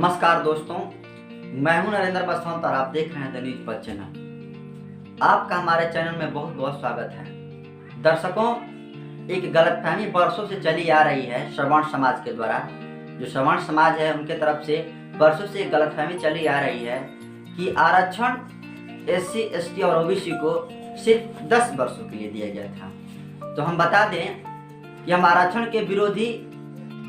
नमस्कार दोस्तों, मैं हूं नरेंद्र बसवंत और आप देख रहे हैं द न्यूज पर चैनल। आपका हमारे चैनल में बहुत बहुत स्वागत है। दर्शकों, एक गलतफहमी वर्षों से चली आ रही है श्रवण समाज के द्वारा। जो श्रवण समाज है उनके तरफ से वर्षों से एक गलतफहमी चली आ रही है कि आरक्षण SC, ST और OBC को सिर्फ 10 वर्षों के लिए दिया गया था। तो हम बता दें कि हम आरक्षण के विरोधी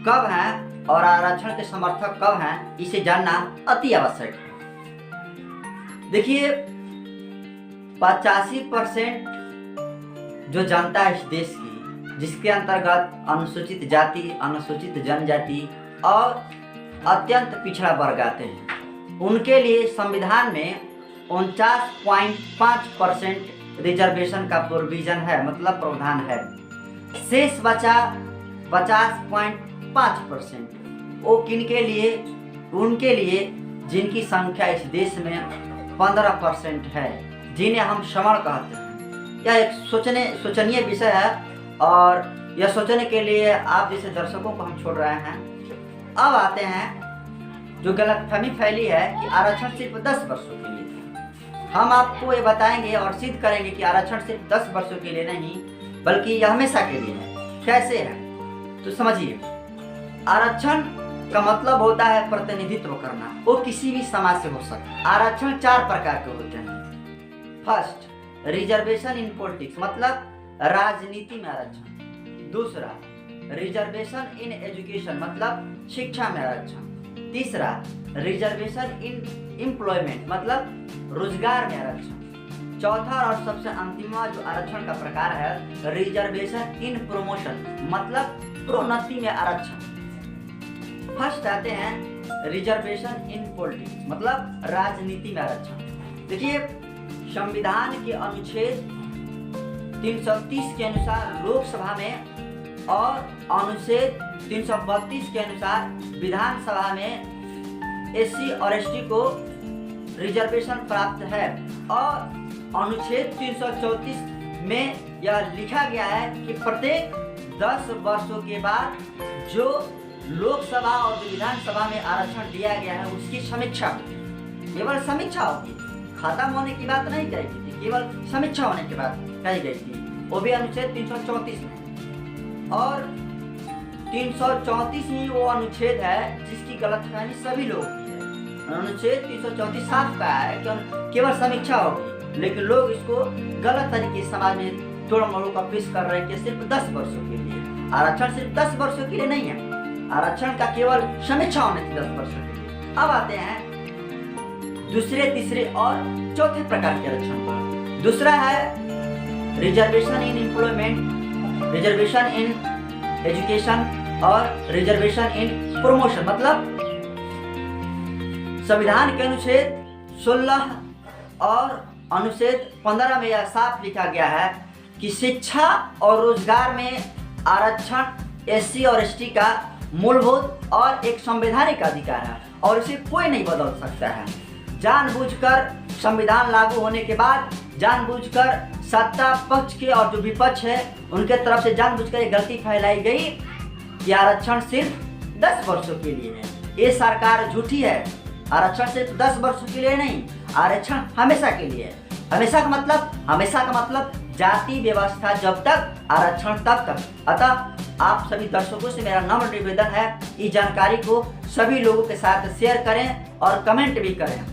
कब हैं और आरक्षण के समर्थक कब हैं, इसे जानना अति आवश्यक है। देखिए, 85% जो जनता है इस देश की, जिसके अंतर्गत अनुसूचित जाति, अनुसूचित जनजाति और अत्यंत पिछड़ा वर्ग आते हैं, उनके लिए संविधान में 49.5% रिजर्वेशन का प्रोविजन है, मतलब प्रावधान है। शेष बचा 50.5%। वो किनके लिए? उनके लिए जिनकी संख्या इस देश में 15% है, जिन्हें हम श्रवण कहते हैं। यह एक सोचनीय विषय है और यह सोचने के लिए आप जैसे दर्शकों को हम छोड़ रहे हैं। अब आते हैं जो गलतफहमी फैली है कि आरक्षण सिर्फ 10 वर्षों के लिए था। हम आपको ये बताएंगे और सिद्ध करेंगे कि आरक्षण सिर्फ 10 वर्षों के लिए नहीं, बल्कि यह हमेशा के लिए है। कैसे है तो समझिए। आरक्षण का मतलब होता है प्रतिनिधित्व करना। वो किसी भी समाज से हो सकता है। आरक्षण 4 प्रकार के होते हैं। फर्स्ट, रिजर्वेशन इन पॉलिटिक्स, मतलब राजनीति में आरक्षण। दूसरा, रिजर्वेशन इन एजुकेशन, मतलब शिक्षा में आरक्षण। तीसरा, रिजर्वेशन इन एम्प्लॉयमेंट, मतलब रोजगार में आरक्षण। चौथा और सबसे अंतिम जो आरक्षण का प्रकार है, रिजर्वेशन इन प्रमोशन, मतलब प्रोन्नति में आरक्षण। फर्स्ट आते हैं रिजर्वेशन इन पॉलिटिक्स, मतलब राजनीति में आरक्षण। देखिए, संविधान के अनुच्छेद 330 के अनुसार लोकसभा में और अनुच्छेद 332 के अनुसार विधानसभा में SC और ST को रिजर्वेशन प्राप्त है। और अनुच्छेद 334 में यह लिखा गया है कि प्रत्येक 10 वर्षों के बाद जो लोकसभा और विधानसभा में आरक्षण दिया गया है उसकी समीक्षा होगी। केवल समीक्षा होगी, खत्म होने की बात नहीं कही गई थी, केवल समीक्षा होने की बात कही गई थी। वो भी अनुच्छेद 334 में। और 334 ही वो अनुच्छेद है जिसकी गलतफहमी सभी लोगों की है। अनुच्छेद 334 साफ कहा है कि केवल समीक्षा होगी, लेकिन लोग इसको गलत तरीके से समाज में तोड़ मरोड़ का पेश कर रहे हैं कि सिर्फ 10 वर्षों के लिए। आरक्षण सिर्फ 10 वर्षों के लिए नहीं है। आरक्षण का केवल समीक्षा होने की 10 वर्षों के लिए। अब आते हैं दूसरे, तीसरे और चौथे प्रकार के आरक्षण पर। दूसरा है reservation in employment, reservation in education और रिजर्वेशन इन प्रमोशन, मतलब संविधान के अनुच्छेद 16 और अनुच्छेद 15 में यह साफ लिखा गया है कि शिक्षा और रोजगार में आरक्षण SC और ST का मूलभूत और एक संवैधानिक अधिकार है और इसे कोई नहीं बदल सकता है। जानबूझकर संविधान लागू होने के बाद जानबूझकर सत्ता पक्ष के और जो विपक्ष है उनके तरफ से जानबूझकर ये गलती फैलाई गई कि आरक्षण सिर्फ 10 वर्षों के लिए है। ये सरकार झूठी है। आरक्षण सिर्फ 10 वर्षों के लिए नहीं, आरक्षण हमेशा के लिए है। हमेशा का मतलब जाति व्यवस्था जब तक, आरक्षण तब तक। अतः आप सभी दर्शकों से मेरा नम्र निवेदन है, इस जानकारी को सभी लोगों के साथ शेयर करें और कमेंट भी करें।